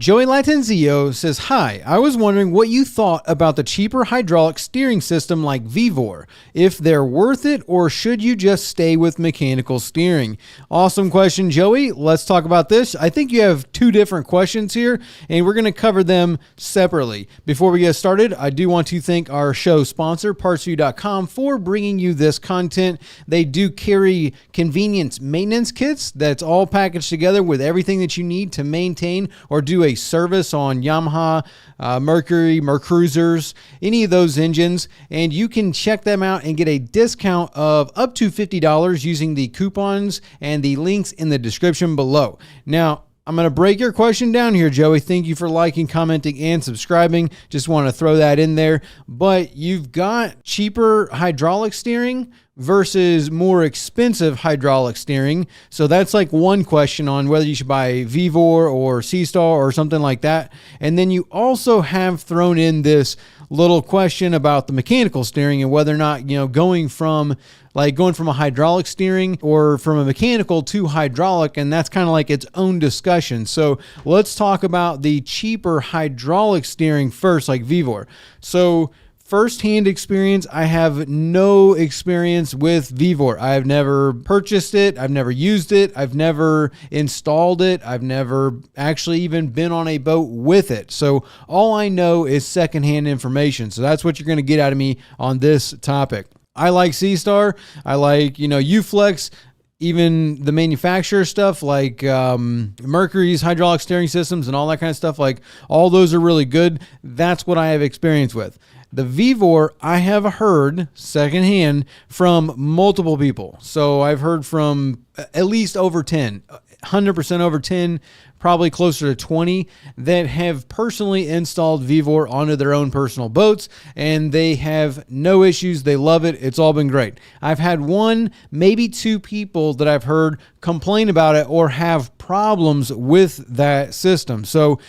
Joey Latenzio says, hi, I was wondering what you thought about the cheaper hydraulic steering system like Vevor, if they're worth it or should you just stay with mechanical steering? Awesome question, Joey. Let's talk about this. I think you have two different questions here, and we're going to cover them separately. Before we get started, I do want to thank our show sponsor, PartsView.com, for bringing you this content. They do carry convenience maintenance kits that's all packaged together with everything that you need to maintain or do a service on Yamaha, Mercury, Mercruisers, any of those engines, and you can check them out and get a discount of up to $50 using the coupons and the links in the description below. Now, I'm going to break your question down here, Joey. Thank you for liking, commenting, and subscribing. Just want to throw that in there. But you've got cheaper hydraulic steering versus more expensive hydraulic steering. So that's like one question on whether you should buy Vevor or Seastar or something like that. And then you also have thrown in this little question about the mechanical steering and whether or not, going from a hydraulic steering or from a mechanical to hydraulic, and that's kind of like its own discussion. So let's talk about the cheaper hydraulic steering first, like Vevor. So first-hand experience, I have no experience with Vevor. I've never purchased it. I've never used it. I've never installed it. I've never actually even been on a boat with it. So all I know is secondhand information. So that's what you're going to get out of me on this topic. I like Seastar. I like, Uflex, even the manufacturer stuff like Mercury's hydraulic steering systems and all that kind of stuff. Like all those are really good. That's what I have experience with. The Vevor, I have heard secondhand from multiple people. So I've heard from at least over 10, 100% over 10, probably closer to 20 that have personally installed Vevor onto their own personal boats, and they have no issues. They love it. It's all been great. I've had one, maybe two people that I've heard complain about it or have problems with that system. So,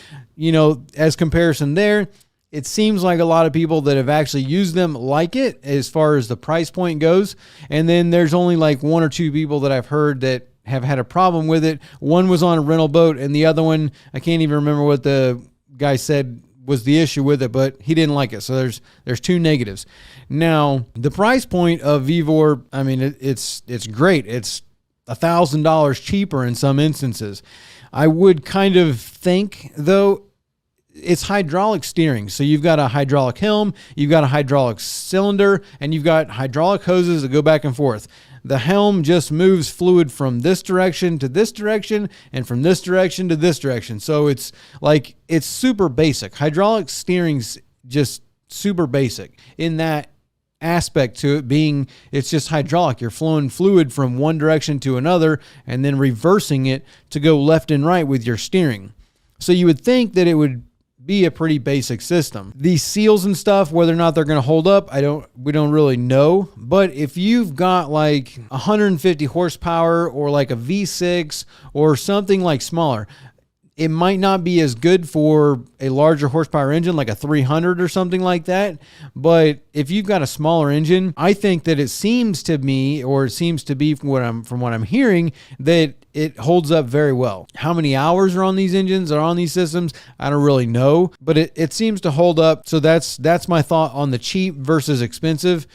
as comparison there, it seems like a lot of people that have actually used them like it as far as the price point goes. And then there's only like one or two people that I've heard that have had a problem with it. One was on a rental boat, and the other one, I can't even remember what the guy said was the issue with it, but he didn't like it. So there's two negatives. Now, the price point of Vevor, I mean, it's great. It's $1,000 cheaper in some instances. I would kind of think, though, it's hydraulic steering. So you've got a hydraulic helm, you've got a hydraulic cylinder, and you've got hydraulic hoses that go back and forth. The helm just moves fluid from this direction to this direction and from this direction to this direction. So it's super basic. Hydraulic steering's just super basic in that aspect to it being it's just hydraulic. You're flowing fluid from one direction to another and then reversing it to go left and right with your steering. So you would think that it would be a pretty basic system. These seals and stuff, whether or not they're going to hold up, we don't really know. But if you've got like 150 horsepower or like a V6 or something like smaller, it might not be as good for a larger horsepower engine like a 300 or something like that. But if you've got a smaller engine, I think that it seems to me, or it seems to be from what I'm hearing, that it holds up very well. How many hours are on these engines or on these systems? I don't really know, but it seems to hold up. So that's my thought on the cheap versus expensive.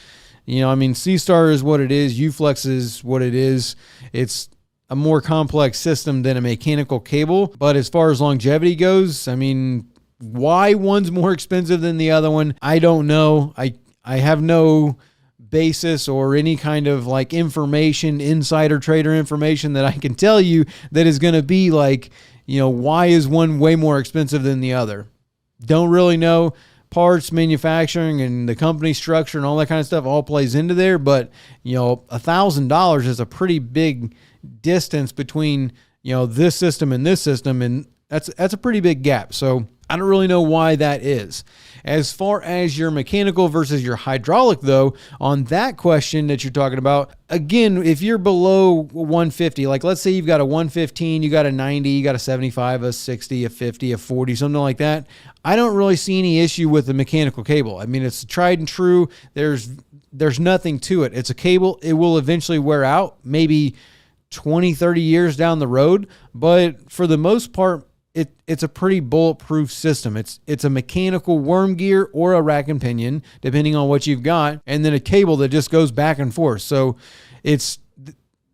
Seastar is what it is. Uflex is what it is. It's a more complex system than a mechanical cable. But as far as longevity goes, why one's more expensive than the other one, I don't know. I have no basis or any kind of like information, insider trader information that I can tell you that is going to be like, why is one way more expensive than the other? Don't really know. Parts, manufacturing, and the company structure and all that kind of stuff all plays into there. But, $1,000 is a pretty big distance between, this system and this system. And that's a pretty big gap. So I don't really know why that is. As far as your mechanical versus your hydraulic, though, on that question that you're talking about, again, if you're below 150, like let's say you've got a 115, you got a 90, you got a 75, a 60, a 50, a 40, something like that, I don't really see any issue with the mechanical cable. It's tried and true. There's nothing to it. It's a cable. It will eventually wear out, maybe 20, 30 years down the road. But for the most part, it's a pretty bulletproof system. It's a mechanical worm gear or a rack and pinion, depending on what you've got, and then a cable that just goes back and forth. So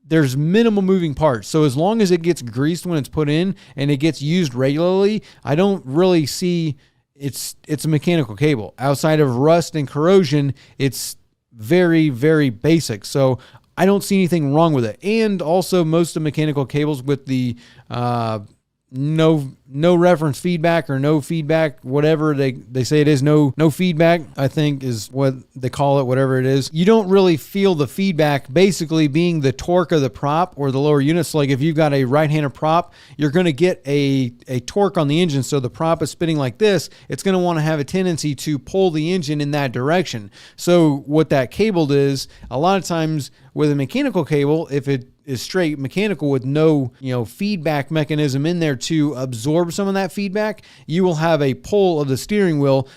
there's minimal moving parts. So as long as it gets greased when it's put in and it gets used regularly, I don't really see it's a mechanical cable. Outside of rust and corrosion, it's very, very basic. So I don't see anything wrong with it. And also most of mechanical cables with the no reference feedback or no feedback, whatever they say it is, no feedback, I think is what they call it, whatever it is. You don't really feel the feedback basically being the torque of the prop or the lower units. So like if you've got a right-handed prop, you're going to get a torque on the engine. So the prop is spinning like this. It's going to want to have a tendency to pull the engine in that direction. So what that cable is, a lot of times with a mechanical cable, if it is straight mechanical with no, feedback mechanism in there to absorb some of that feedback, you will have a pull of the steering wheel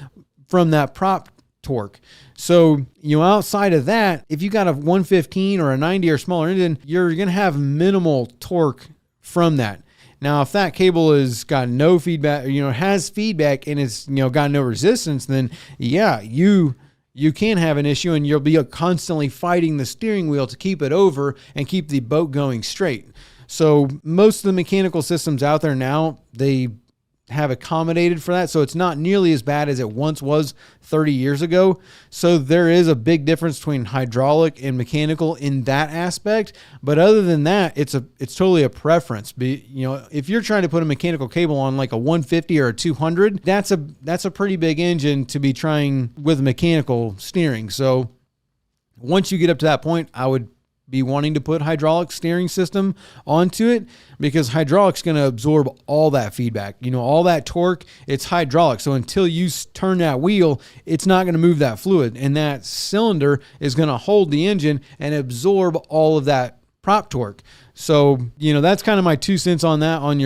from that prop torque. So, outside of that, if you got a 115 or a 90 or smaller engine, you're going to have minimal torque from that. Now, if that cable has got no feedback, has feedback and it's, got no resistance, then yeah, you can have an issue and you'll be constantly fighting the steering wheel to keep it over and keep the boat going straight. So most of the mechanical systems out there now, they have accommodated for that. So it's not nearly as bad as it once was 30 years ago. So there is a big difference between hydraulic and mechanical in that aspect. But other than that, it's totally a preference. If you're trying to put a mechanical cable on like a 150 or a 200, that's a pretty big engine to be trying with mechanical steering. So once you get up to that point, I would be wanting to put hydraulic steering system onto it, because hydraulic's going to absorb all that feedback, all that torque. It's hydraulic. So until you turn that wheel, it's not going to move that fluid, and that cylinder is going to hold the engine and absorb all of that prop torque. So, that's kind of my 2 cents on that on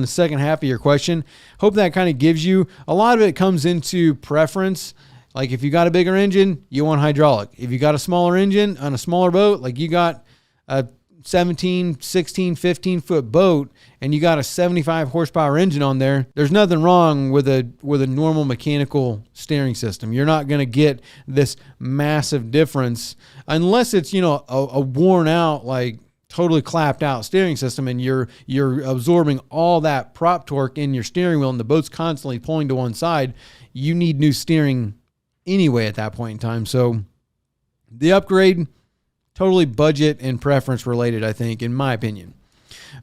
the second half of your question. Hope that kind of gives you, a lot of it comes into preference. Like if you got a bigger engine, you want hydraulic. If you got a smaller engine on a smaller boat, like you got a 17, 16, 15 foot boat and you got a 75 horsepower engine on there, there's nothing wrong with a normal mechanical steering system. You're not going to get this massive difference unless it's, a worn out, like totally clapped out steering system and you're absorbing all that prop torque in your steering wheel and the boat's constantly pulling to one side. You need new steering anyway at that point in time. So the upgrade, totally budget and preference related, I think, in my opinion.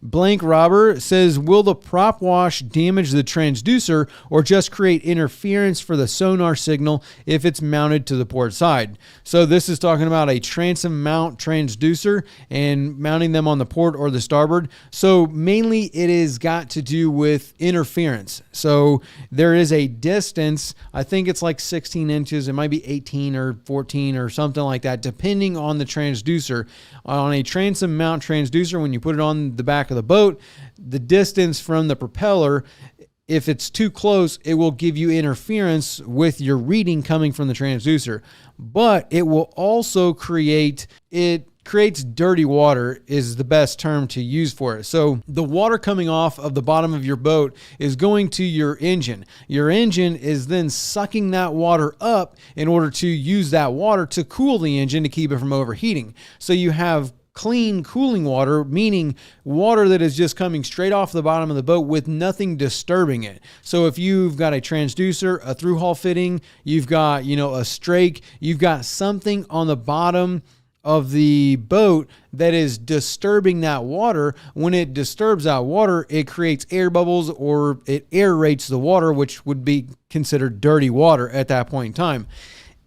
Blank Robber says, will the prop wash damage the transducer or just create interference for the sonar signal if it's mounted to the port side? So this is talking about a transom mount transducer and mounting them on the port or the starboard. So mainly it is got to do with interference. So there is a distance, I think it's like 16 inches. It might be 18 or 14 or something like that, depending on the transducer. On a transom mount transducer, when you put it on the back of the boat, the distance from the propeller, if it's too close, it will give you interference with your reading coming from the transducer. But it will also creates dirty water is the best term to use for it. So the water coming off of the bottom of your boat is going to your engine. Your engine is then sucking that water up in order to use that water to cool the engine to keep it from overheating. So you have clean cooling water, meaning water that is just coming straight off the bottom of the boat with nothing disturbing it. So if you've got a transducer, a through hull fitting, you've got, a strake, you've got something on the bottom of the boat that is disturbing that water. When it disturbs that water, it creates air bubbles or it aerates the water, which would be considered dirty water at that point in time.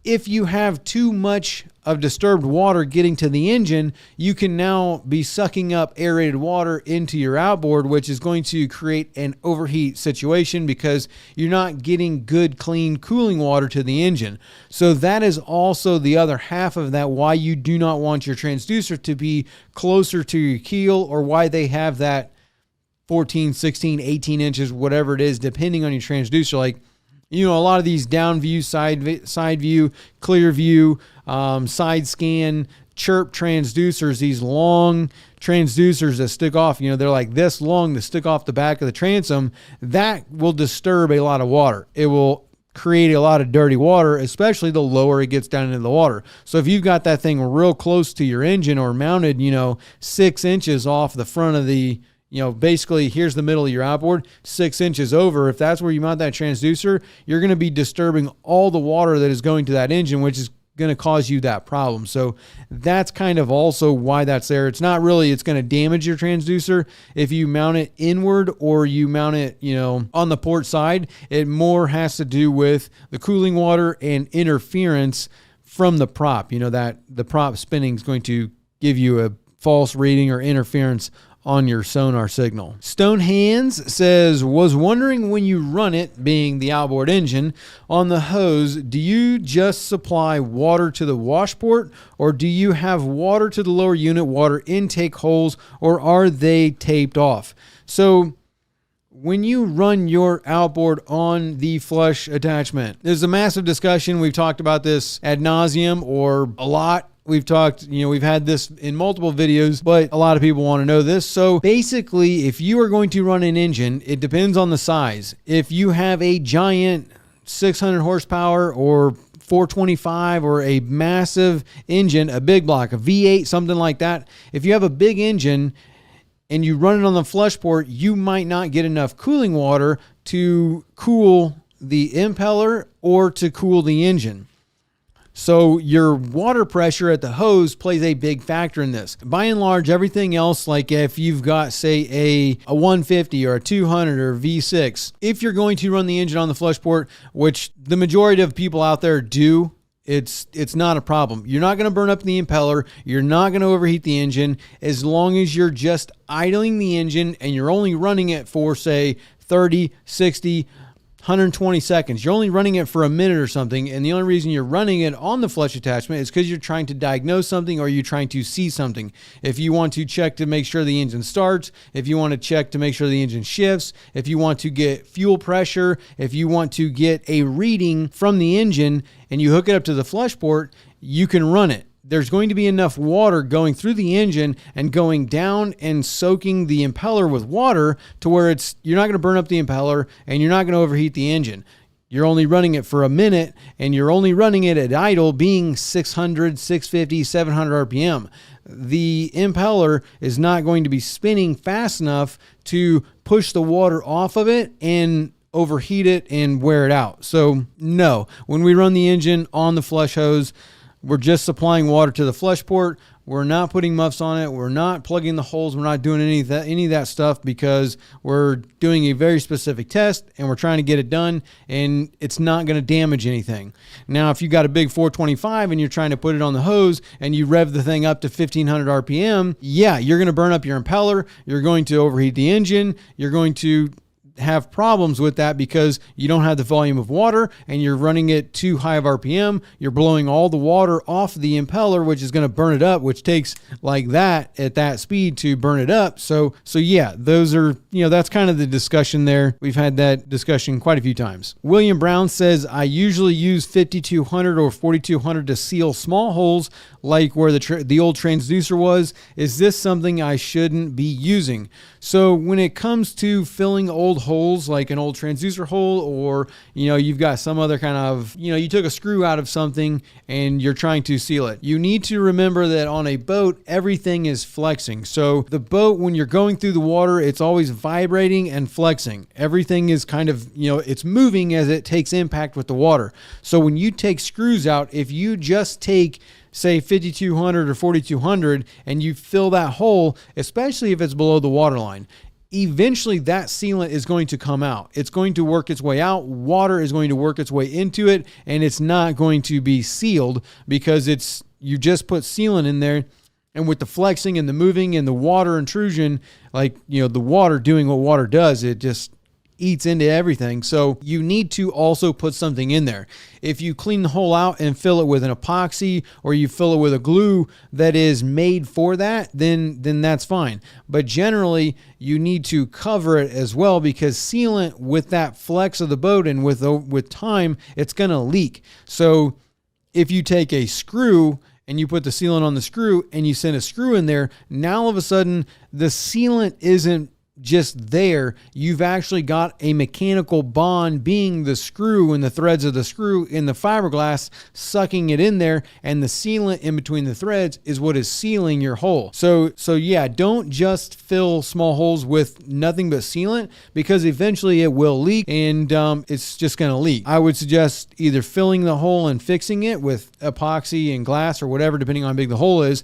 If you have too much of disturbed water getting to the engine, you can now be sucking up aerated water into your outboard, which is going to create an overheat situation because you're not getting good, clean cooling water to the engine. So that is also the other half of that, why you do not want your transducer to be closer to your keel, or why they have that 14, 16, 18 inches, whatever it is, depending on your transducer. Like, a lot of these down view, side view, clear view, side scan, chirp transducers, these long transducers that stick off, they're like this long to stick off the back of the transom, that will disturb a lot of water. It will create a lot of dirty water, especially the lower it gets down into the water. So if you've got that thing real close to your engine or mounted, 6 inches off the front of the, basically here's the middle of your outboard, 6 inches over, if that's where you mount that transducer, you're going to be disturbing all the water that is going to that engine, which is going to cause you that problem. So that's kind of also why that's there. It's not really, it's going to damage your transducer if you mount it inward or you mount it, on the port side. It more has to do with the cooling water and interference from the prop, that the prop spinning is going to give you a false reading or interference on your sonar signal. Stone Hands says, was wondering when you run it, being the outboard engine, on the hose, do you just supply water to the washport, or do you have water to the lower unit water intake holes, or are they taped off? So when you run your outboard on the flush attachment, there's a massive discussion. We've talked about this ad nauseum or a lot. We've talked, we've had this in multiple videos, but a lot of people want to know this. So basically, if you are going to run an engine, it depends on the size. If you have a giant 600 horsepower or 425 or a massive engine, a big block, a V8, something like that, if you have a big engine and you run it on the flush port, you might not get enough cooling water to cool the impeller or to cool the engine. So your water pressure at the hose plays a big factor in this. By and large, everything else, like if you've got, say, a 150 or a 200 or V6, if you're going to run the engine on the flush port, which the majority of people out there do, it's not a problem. You're not going to burn up the impeller. You're not going to overheat the engine as long as you're just idling the engine and you're only running it for, say, 30, 60, 120 seconds. You're only running it for a minute or something, and the only reason you're running it on the flush attachment is because you're trying to diagnose something or you're trying to see something. If you want to check to make sure the engine starts, if you want to check to make sure the engine shifts, if you want to get fuel pressure, if you want to get a reading from the engine and you hook it up to the flush port, you can run it. There's going to be enough water going through the engine and going down and soaking the impeller with water to where you're not going to burn up the impeller and you're not going to overheat the engine. You're only running it for a minute and you're only running it at idle being 600, 650, 700 RPM. The impeller is not going to be spinning fast enough to push the water off of it and overheat it and wear it out. So no, when we run the engine on the flush hose, we're just supplying water to the flush port. We're not putting muffs on it. We're not plugging the holes. We're not doing any of that stuff because we're doing a very specific test and we're trying to get it done and it's not going to damage anything. Now, if you got a big 425 and you're trying to put it on the hose and you rev the thing up to 1500 RPM, yeah, you're going to burn up your impeller. You're going to overheat the engine. You're going to have problems with that because you don't have the volume of water and you're running it too high of RPM. You're blowing all the water off the impeller, which is going to burn it up, which takes like that at that speed to burn it up. So yeah, those are, that's kind of the discussion there. We've had that discussion quite a few times. William Brown says, I usually use 5200 or 4200 to seal small holes like where the old transducer was. Is this something I shouldn't be using? So when it comes to filling old holes, like an old transducer hole, or, you've got some other kind of, you took a screw out of something and you're trying to seal it. You need to remember that on a boat, everything is flexing. So the boat, when you're going through the water, it's always vibrating and flexing. Everything is kind of, it's moving as it takes impact with the water. So when you take screws out, if you just take, say, 5200 or 4200 and you fill that hole, especially if it's below the water line, eventually that sealant is going to come out. It's going to work its way out. Water is going to work its way into it, and it's not going to be sealed because you just put sealant in there. And with the flexing and the moving and the water intrusion, the water doing what water does, it just eats into everything. So you need to also put something in there. If you clean the hole out and fill it with an epoxy or you fill it with a glue that is made for that, then that's fine. But generally, you need to cover it as well because sealant, with that flex of the boat and with time, it's going to leak. So if you take a screw and you put the sealant on the screw and you send a screw in there, now all of a sudden the sealant isn't just there. You've actually got a mechanical bond, being the screw and the threads of the screw in the fiberglass, sucking it in there, and the sealant in between the threads is what is sealing your hole. So yeah, don't just fill small holes with nothing but sealant, because eventually it will leak, and it's just going to leak. I would suggest either filling the hole and fixing it with epoxy and glass or whatever, depending on how big the hole is,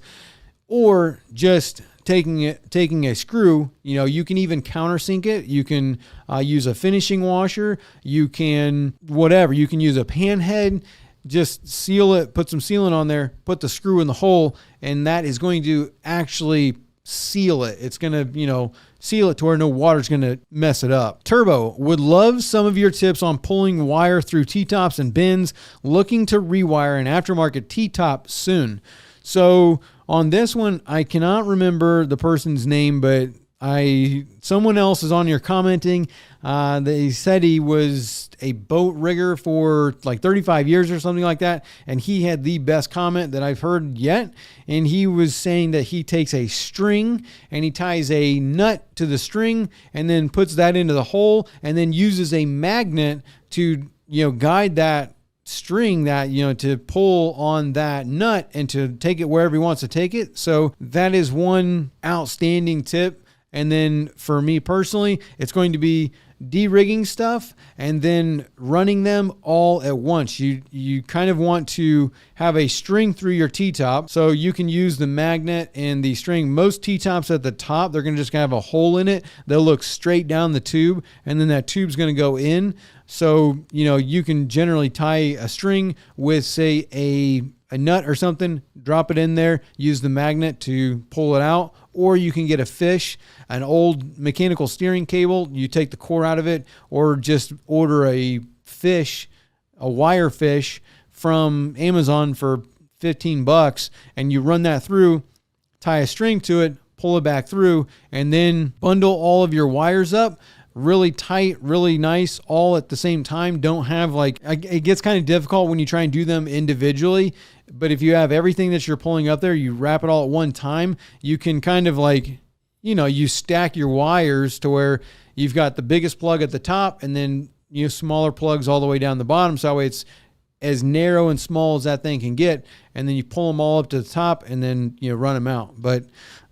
or just taking a screw. You can even countersink it. You can use a finishing washer. You can use a pan head. Just seal it, put some sealant on there, put the screw in the hole, and that is going to actually seal it. It's going to, seal it to where no water's going to mess it up. Turbo, would love some of your tips on pulling wire through T-tops and bins. Looking to rewire an aftermarket T-top soon. So on this one, I cannot remember the person's name, but someone else is on here commenting. They said he was a boat rigger for like 35 years or something like that, and he had the best comment that I've heard yet. And he was saying that he takes a string and he ties a nut to the string and then puts that into the hole, and then uses a magnet to guide that string, that to pull on that nut and to take it wherever he wants to take it. So that is one outstanding tip. And then for me personally, it's going to be de-rigging stuff and then running them all at once. You kind of want to have a string through your T-top, so you can use the magnet and the string. Most T-tops at the top, they're going to just have a hole in it. They'll look straight down the tube, and then that tube's going to go in. So, you can generally tie a string with, say, a nut or something, drop it in there, use the magnet to pull it out, or you can get a fish, an old mechanical steering cable, you take the core out of it, or just order a wire fish from Amazon for $15, and you run that through, tie a string to it, pull it back through, and then bundle all of your wires up really tight, really nice, all at the same time. Don't have it gets kind of difficult when you try and do them individually, but if you have everything that you're pulling up there, you wrap it all at one time, you can kind of you stack your wires to where you've got the biggest plug at the top and then smaller plugs all the way down the bottom, so that way it's as narrow and small as that thing can get, and then you pull them all up to the top and then run them out. But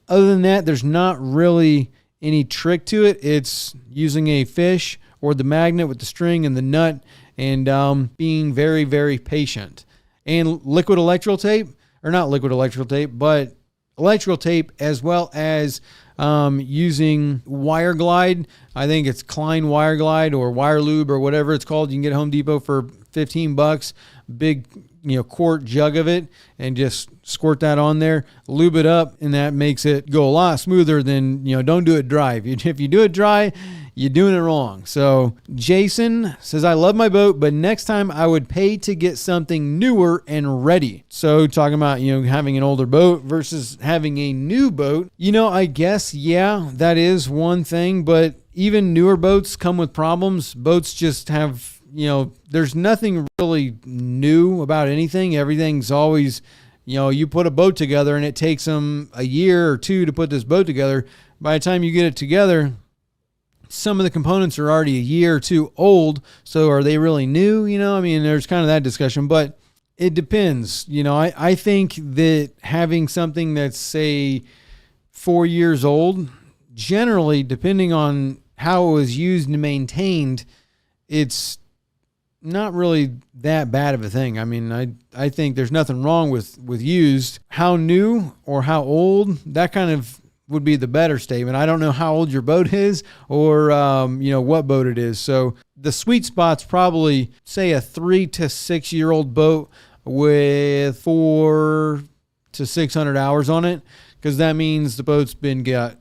other than that, there's not really any trick to it. It's using a fish or the magnet with the string and the nut, and being very, very patient. And liquid electrical tape, or not liquid electrical tape, but electrical tape, as well as using wire glide. I think it's Klein wire glide or wire lube or whatever it's called. You can get at Home Depot for $15. Big quart jug of it, and just squirt that on there, lube it up, and that makes it go a lot smoother than, don't do it dry. If you do it dry, you're doing it wrong. So Jason says, I love my boat, but next time I would pay to get something newer and ready. So talking about, having an older boat versus having a new boat, I guess, yeah, that is one thing, but even newer boats come with problems. Boats just have, there's nothing really new about anything. Everything's always, you put a boat together and it takes them a year or two to put this boat together. By the time you get it together, some of the components are already a year or two old. So are they really new? There's kind of that discussion, but it depends. I think that having something that's, say, 4 years old, generally, depending on how it was used and maintained, it's not really that bad of a thing. I think there's nothing wrong with used. How new or how old, that kind of would be the better statement. I don't know how old your boat is, or what boat it is. So the sweet spot's probably, say, a 3 to 6 year old boat with 400 to 600 hours on it, because that means the boat's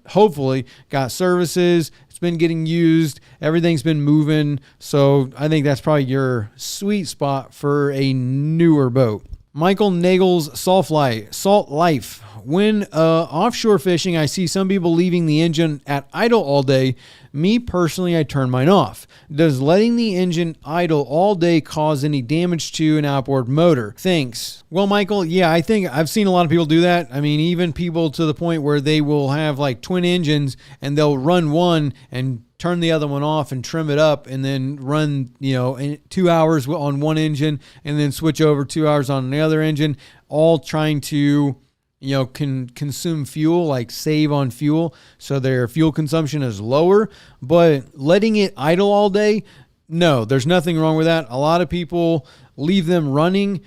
hopefully got services, it's been getting used, everything's been moving. So I think that's probably your sweet spot for a newer boat. Michael Nagel's Salt Life. When offshore fishing, I see some people leaving the engine at idle all day. Me personally, I turn mine off. Does letting the engine idle all day cause any damage to an outboard motor? Thanks. Well, Michael, yeah, I think I've seen a lot of people do that. I mean, even people to the point where they will have like twin engines and they'll run one and turn the other one off and trim it up and then run, 2 hours on one engine and then switch over 2 hours on the other engine, all trying to, consume fuel, like save on fuel. So their fuel consumption is lower, but letting it idle all day, no, there's nothing wrong with that. A lot of people leave them running.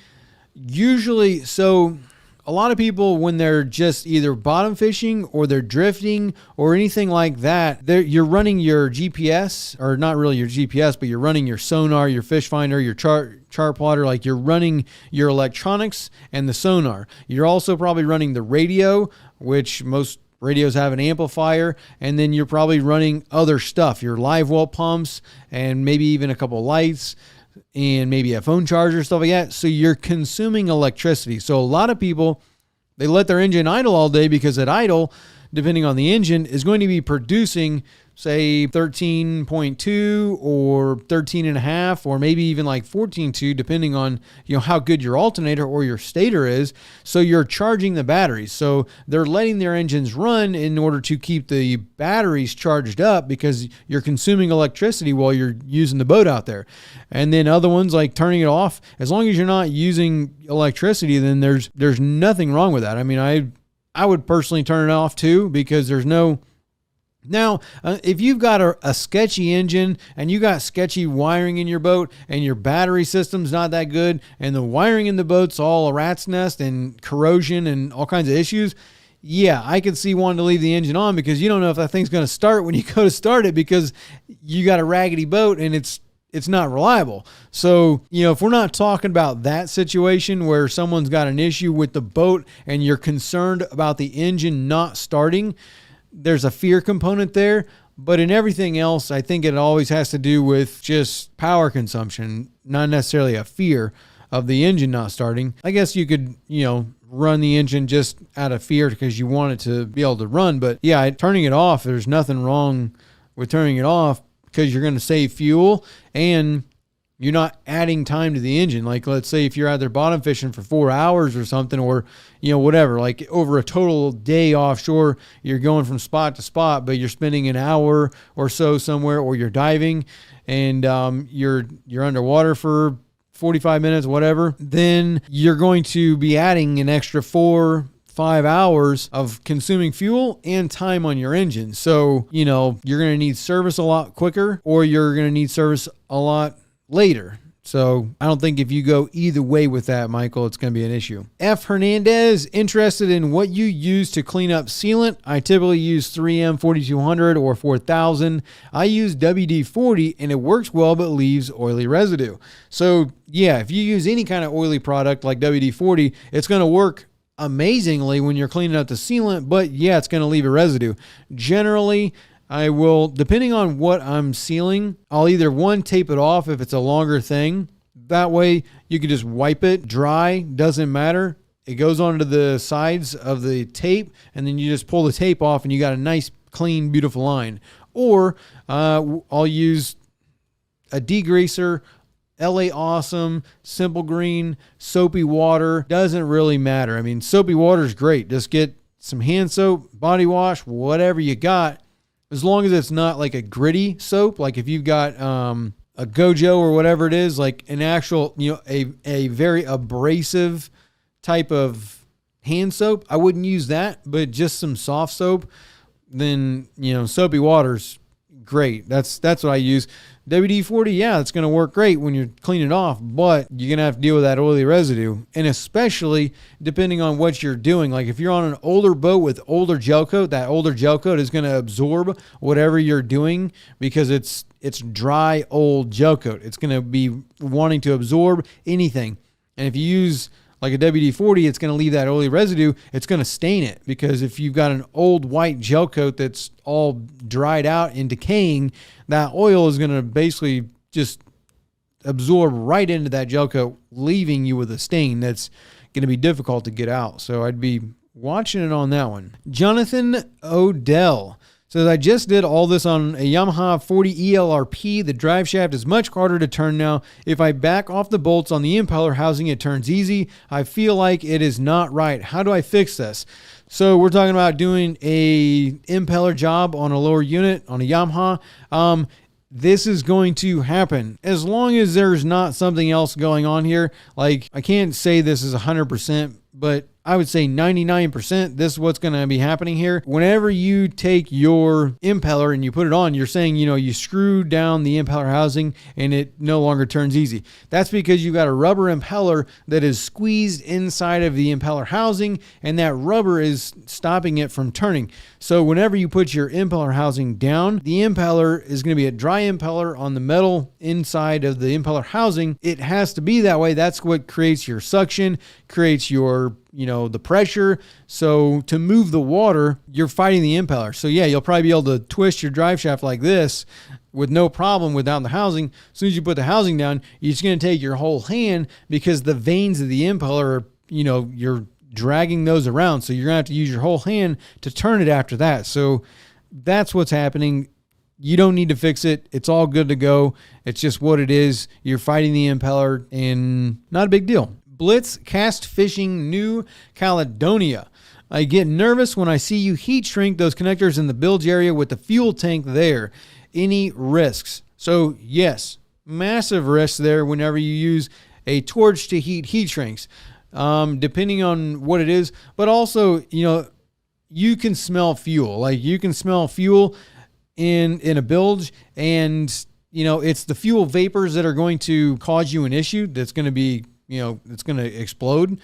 Usually, so a lot of people, when they're just either bottom fishing or they're drifting or anything like that, you're running your GPS, or not really your GPS, but you're running your sonar, your fish finder, your chart plotter, like you're running your electronics and the sonar. You're also probably running the radio, which most radios have an amplifier, and then you're probably running other stuff, your live well pumps and maybe even a couple lights and maybe a phone charger, stuff like that. So you're consuming electricity. So a lot of people, they let their engine idle all day because at idle, depending on the engine, is going to be producing, say, 13.2 or 13.5, or maybe even like 14.2, depending on, how good your alternator or your stator is. So you're charging the batteries. So they're letting their engines run in order to keep the batteries charged up because you're consuming electricity while you're using the boat out there. And then other ones like turning it off, as long as you're not using electricity, then there's nothing wrong with that. I mean, I would personally turn it off too, because there's no... Now, if you've got a sketchy engine and you got sketchy wiring in your boat and your battery system's not that good and the wiring in the boat's all a rat's nest and corrosion and all kinds of issues, yeah, I could see wanting to leave the engine on because you don't know if that thing's going to start when you go to start it because you got a raggedy boat and it's not reliable. So, if we're not talking about that situation where someone's got an issue with the boat and you're concerned about the engine not starting, there's a fear component there. But in everything else, I think it always has to do with just power consumption, not necessarily a fear of the engine not starting. I guess you could, run the engine just out of fear because you want it to be able to run. But yeah, turning it off, there's nothing wrong with turning it off because you're going to save fuel and you're not adding time to the engine. Like, let's say if you're out there bottom fishing for 4 hours or something, or, whatever, like over a total day offshore, you're going from spot to spot, but you're spending an hour or so somewhere, or you're diving and you're underwater for 45 minutes, whatever, then you're going to be adding an extra 4-5 hours of consuming fuel and time on your engine. So, you're going to need service a lot quicker, or you're going to need service a lot later. So I don't think if you go either way with that, Michael, it's going to be an issue. F. Hernandez, interested in what you use to clean up sealant. I typically use 3M 4200 or 4000. I use WD-40 and it works well but leaves oily residue. So yeah, if you use any kind of oily product like WD-40, it's going to work amazingly when you're cleaning up the sealant, but yeah, it's going to leave a residue. Generally, I will, depending on what I'm sealing, I'll either tape it off if it's a longer thing. That way you can just wipe it dry, doesn't matter. It goes onto the sides of the tape and then you just pull the tape off and you got a nice, clean, beautiful line. Or I'll use a degreaser, LA Awesome, Simple Green, soapy water. Doesn't really matter. I mean, soapy water is great. Just get some hand soap, body wash, whatever you got. As long as it's not like a gritty soap, like if you've got a Gojo or whatever it is, like an actual, a very abrasive type of hand soap, I wouldn't use that, but just some soft soap, then, soapy water's great. That's what I use. WD-40, yeah, it's going to work great when you're cleaning it off, but you're going to have to deal with that oily residue. And especially depending on what you're doing. Like if you're on an older boat with older gel coat, that older gel coat is going to absorb whatever you're doing because it's dry, old gel coat. It's going to be wanting to absorb anything. And if you use like a WD-40, it's going to leave that oily residue. It's going to stain it because if you've got an old white gel coat that's all dried out and decaying, that oil is going to basically just absorb right into that gel coat, leaving you with a stain that's going to be difficult to get out. So I'd be watching it on that one. Jonathan Odell says, I just did all this on a Yamaha 40 ELRP. The drive shaft is much harder to turn now. If I back off the bolts on the impeller housing, it turns easy. I feel like it is not right. How do I fix this? So we're talking about doing a impeller job on a lower unit on a Yamaha. This is going to happen as long as there's not something else going on here. Like, I can't say this is 100%, but I would say 99%, this is what's going to be happening here. Whenever you take your impeller and you put it on, you're saying, you screw down the impeller housing and it no longer turns easy. That's because you got a rubber impeller that is squeezed inside of the impeller housing, and that rubber is stopping it from turning. So whenever you put your impeller housing down, the impeller is going to be a dry impeller on the metal inside of the impeller housing. It has to be that way. That's what creates your suction, creates your the pressure. So to move the water, you're fighting the impeller. So yeah, you'll probably be able to twist your drive shaft like this with no problem without the housing. As soon as you put the housing down, you're just going to take your whole hand, because the vanes of the impeller are, you're dragging those around. So you're going to have to use your whole hand to turn it after that. So that's what's happening. You don't need to fix it. It's all good to go. It's just what it is. You're fighting the impeller, and not a big deal. Blitz Cast Fishing, New Caledonia. I get nervous when I see you heat shrink those connectors in the bilge area with the fuel tank there. Any risks? So yes, massive risks there whenever you use a torch to heat shrinks, depending on what it is. But also, you can smell fuel. Like, you can smell fuel in a bilge, and it's the fuel vapors that are going to cause you an issue that's going to be, it's going to explode.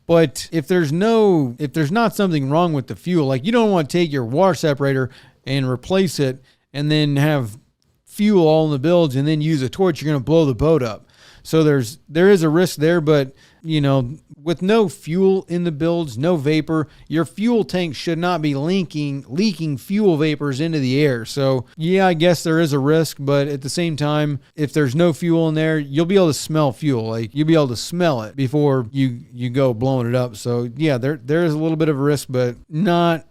But if there's not something wrong with the fuel, like, you don't want to take your water separator and replace it and then have fuel all in the bilge and then use a torch, you're going to blow the boat up. So there is a risk there, but with no fuel in the bilge, no vapor, your fuel tank should not be leaking fuel vapors into the air. So yeah, I guess there is a risk, but at the same time, if there's no fuel in there, you'll be able to smell fuel. Like, you'll be able to smell it before you go blowing it up. So yeah, there is a little bit of a risk, but I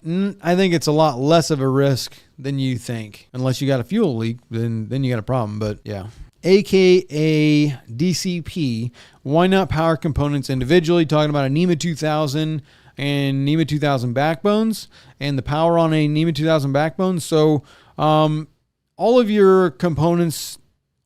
think it's a lot less of a risk than you think. Unless you got a fuel leak, then you got a problem. But yeah. AKA DCP, why not power components individually? Talking about a NEMA 2000 and NEMA 2000 backbones and the power on a NEMA 2000 backbone. So all of your components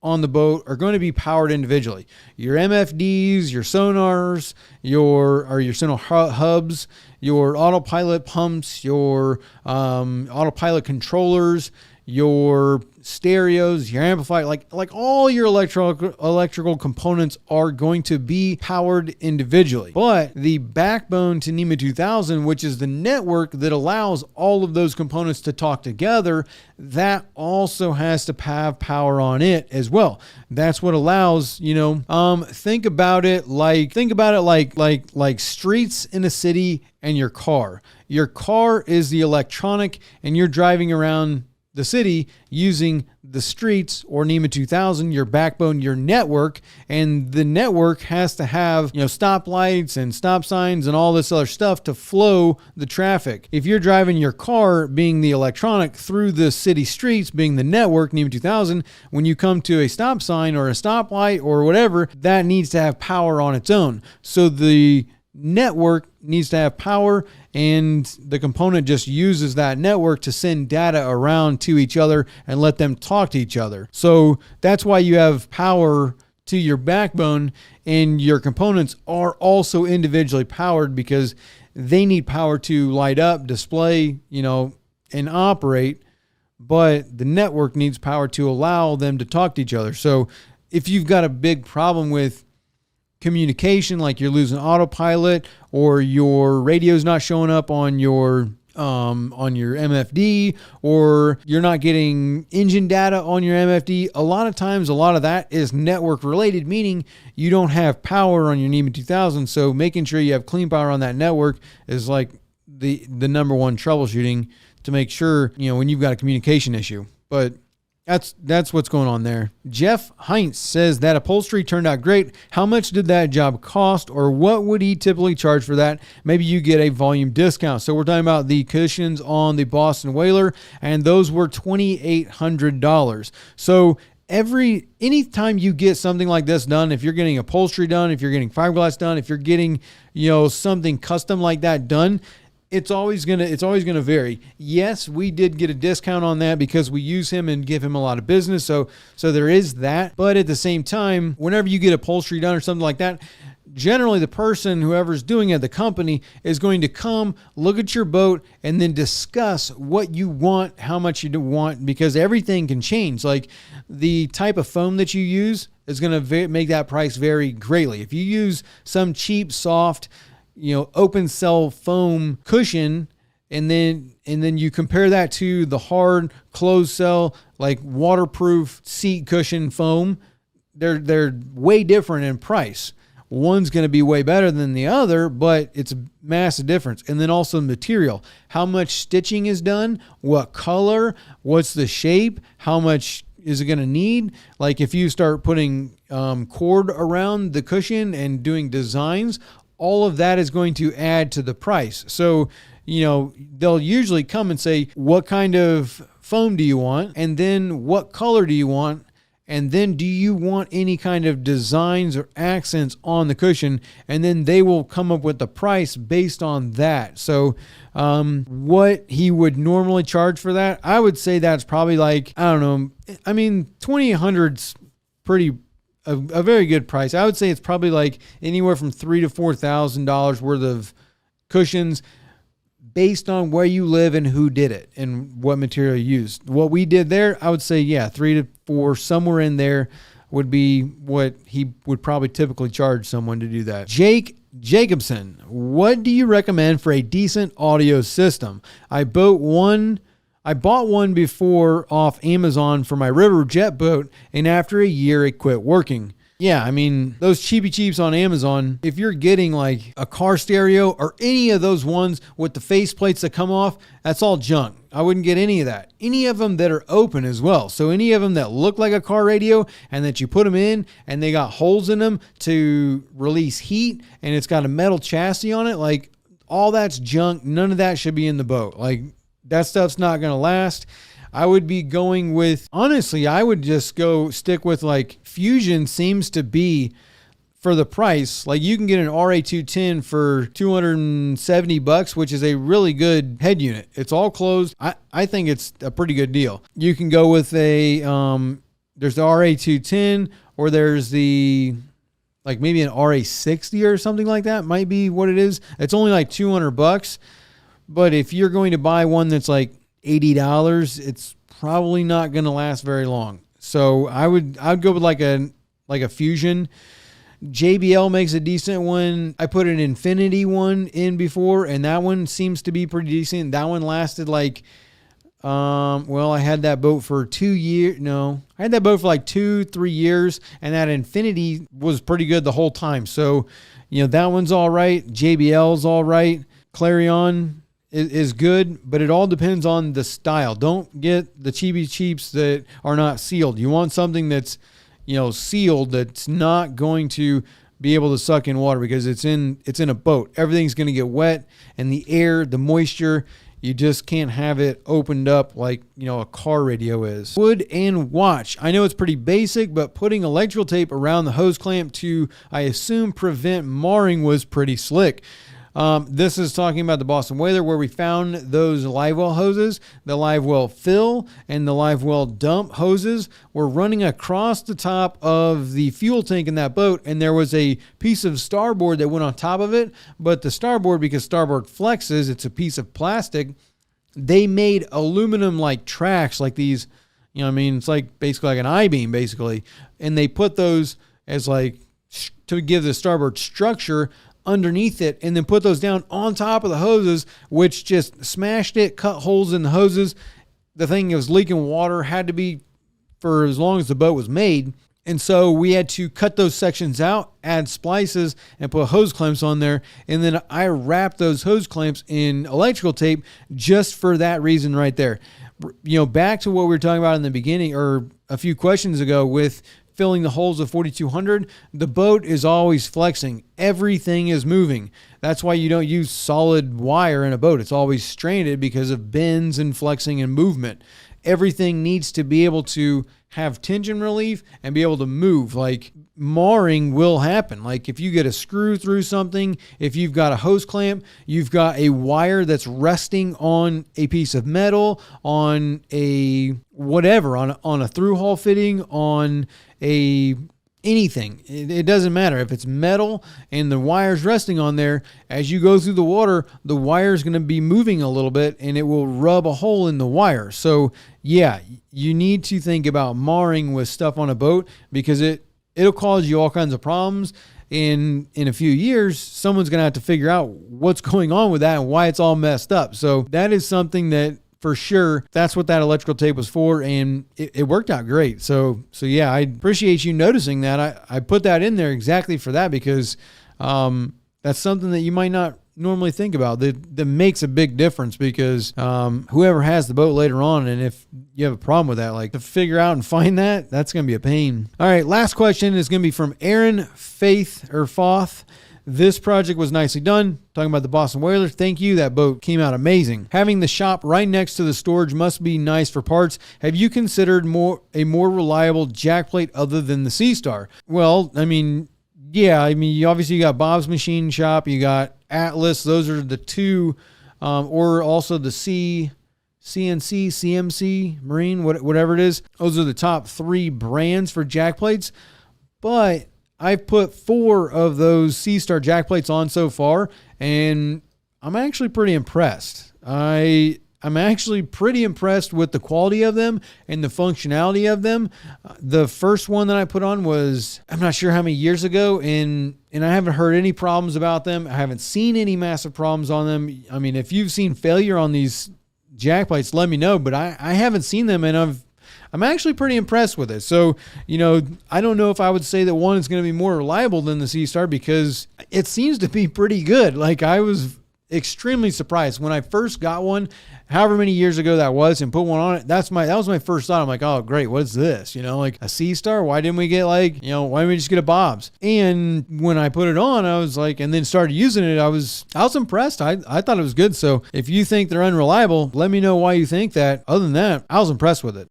on the boat are going to be powered individually. Your MFDs, your sonars, your sonar hubs, your autopilot pumps, your autopilot controllers, your stereos, your amplifier, like all your electrical components are going to be powered individually. But the backbone to NEMA 2000, which is the network that allows all of those components to talk together, that also has to have power on it as well. That's what allows, think about it like streets in a city and your car. Your car is the electronic, and you're driving around the city using the streets or NEMA 2000, your backbone, your network, and the network has to have, stoplights and stop signs and all this other stuff to flow the traffic. If you're driving your car being the electronic through the city streets being the network, NEMA 2000, when you come to a stop sign or a stoplight or whatever, that needs to have power on its own. So the network needs to have power, and the component just uses that network to send data around to each other and let them talk to each other. So that's why you have power to your backbone, and your components are also individually powered because they need power to light up, display, and operate, but the network needs power to allow them to talk to each other. So if you've got a big problem with communication, like you're losing autopilot or your radio's not showing up on your MFD, or you're not getting engine data on your MFD, a lot of that is network related, meaning you don't have power on your NEMA 2000. So making sure you have clean power on that network is like the number one troubleshooting to make sure, when you've got a communication issue. But That's what's going on there. Jeff Heinz says that upholstery turned out great. How much did that job cost, or what would he typically charge for that? Maybe you get a volume discount. So we're talking about the cushions on the Boston Whaler, and those were $2,800. So anytime you get something like this done, if you're getting upholstery done, if you're getting fiberglass done, if you're getting, something custom like that done, it's always gonna vary. Yes, we did get a discount on that because we use him and give him a lot of business. So there is that. But at the same time, whenever you get upholstery done or something like that, generally the person, whoever's doing it, the company, is going to come look at your boat and then discuss what you want, how much you want, because everything can change. Like the type of foam that you use is going to make that price vary greatly. If you use some cheap, soft, open cell foam cushion, and then you compare that to the hard closed cell, like waterproof seat cushion foam, they're way different in price. One's going to be way better than the other, but it's a massive difference. And then also material, how much stitching is done, what color, what's the shape, how much is it going to need? Like if you start putting cord around the cushion and doing designs, all of that is going to add to the price. So, they'll usually come and say, what kind of foam do you want? And then what color do you want? And then do you want any kind of designs or accents on the cushion? And then they will come up with the price based on that. So what he would normally charge for that, I would say that's probably like, I don't know. I mean, $2,800's pretty a very good price. I would say it's probably like anywhere from $3,000 to $4,000 worth of cushions based on where you live and who did it and what material you used. What we did there, I would say, yeah, 3 to 4, somewhere in there would be what he would probably typically charge someone to do that. Jake Jacobson, what do you recommend for a decent audio system? I bought one before off Amazon for my river jet boat, and after a year it quit working. Yeah, I mean, those cheapy cheaps on Amazon, if you're getting like a car stereo or any of those ones with the face plates that come off, that's all junk. I wouldn't get any of that. Any of them that are open as well. So any of them that look like a car radio and that you put them in and they got holes in them to release heat and it's got a metal chassis on it, like all that's junk. None of that should be in the boat. Like that stuff's not going to last. I would be going with, honestly, I would just stick with like Fusion seems to be for the price. Like you can get an RA210 for $270, which is a really good head unit. It's all closed. I think it's a pretty good deal. You can go with there's the RA210 or there's the like maybe an RA60 or something like that might be what it is. It's only like $200. But if you're going to buy one that's like $80, it's probably not going to last very long. So I'd go with like a Fusion. JBL makes a decent one. I put an Infinity one in before, and that one seems to be pretty decent. That one lasted like, I had that boat for 2 years. No, I had that boat for like 2-3 years, and that Infinity was pretty good the whole time. So, that one's all right. JBL's all right. Clarion is good, but it all depends on the style. Don't get the cheapy cheaps that are not sealed. You want something that's, sealed, that's not going to be able to suck in water because it's in a boat. Everything's going to get wet, and the air, the moisture, you just can't have it opened up like, a car radio is. Wood and watch. I know it's pretty basic, but putting electrical tape around the hose clamp to, I assume, prevent marring was pretty slick. This is talking about the Boston Whaler where we found those live well hoses. The live well fill and the live well dump hoses were running across the top of the fuel tank in that boat, and there was a piece of starboard that went on top of it, but the starboard, because starboard flexes, it's a piece of plastic, they made aluminum like tracks like these, it's like basically like an I-beam basically, and they put those as like to give the starboard structure underneath it, and then put those down on top of the hoses, which just smashed it, cut holes in the hoses. The thing was leaking water, had to be for as long as the boat was made. And so we had to cut those sections out, add splices, and put hose clamps on there. And then I wrapped those hose clamps in electrical tape just for that reason right there. back to what we were talking about in the beginning or a few questions ago with filling the holes of 4200, the boat is always flexing. Everything is moving. That's why you don't use solid wire in a boat. It's always stranded because of bends and flexing and movement. Everything needs to be able to have tension relief and be able to move. Like, marring will happen. Like, if you get a screw through something, if you've got a hose clamp, you've got a wire that's resting on a piece of metal, on a whatever, on a through hull fitting, on a anything. It doesn't matter. If it's metal and the wire's resting on there, as you go through the water, the wire's going to be moving a little bit and it will rub a hole in the wire. So yeah, you need to think about marring with stuff on a boat because it'll cause you all kinds of problems. In a few years, someone's going to have to figure out what's going on with that and why it's all messed up. So that is something that for sure, that's what that electrical tape was for, and it worked out great. So yeah, I appreciate you noticing that. I put that in there exactly for that because that's something that you might not normally think about that makes a big difference because whoever has the boat later on, and if you have a problem with that, like to figure out and find that's going to be a pain. All right, last question is going to be from Aaron Foth. This project was nicely done. Talking about the Boston Whaler. Thank you. That boat came out amazing. Having the shop right next to the storage must be nice for parts. Have you considered a more reliable jack plate other than the Sea Star? Well, yeah. Obviously you got Bob's Machine Shop. You got Atlas. Those are the two, or also the CNC, CMC, Marine, whatever it is. Those are the top 3 brands for jack plates. But I've put 4 of those Sea Star jack plates on so far, and I'm actually pretty impressed. I'm actually pretty impressed with the quality of them and the functionality of them. The first one that I put on was, I'm not sure how many years ago, and I haven't heard any problems about them. I haven't seen any massive problems on them. If you've seen failure on these jack plates, let me know, but I haven't seen them, and I'm actually pretty impressed with it. So, I don't know if I would say that one is going to be more reliable than the Sea Star because it seems to be pretty good. Like, I was extremely surprised when I first got one, however many years ago that was, and put one on it. That was my first thought. I'm like, oh, great. What's this? Like a Sea Star? Why didn't we get why didn't we just get a Bob's? And when I put it on, I was like, and then started using it, I was impressed. I thought it was good. So if you think they're unreliable, let me know why you think that. Other than that, I was impressed with it.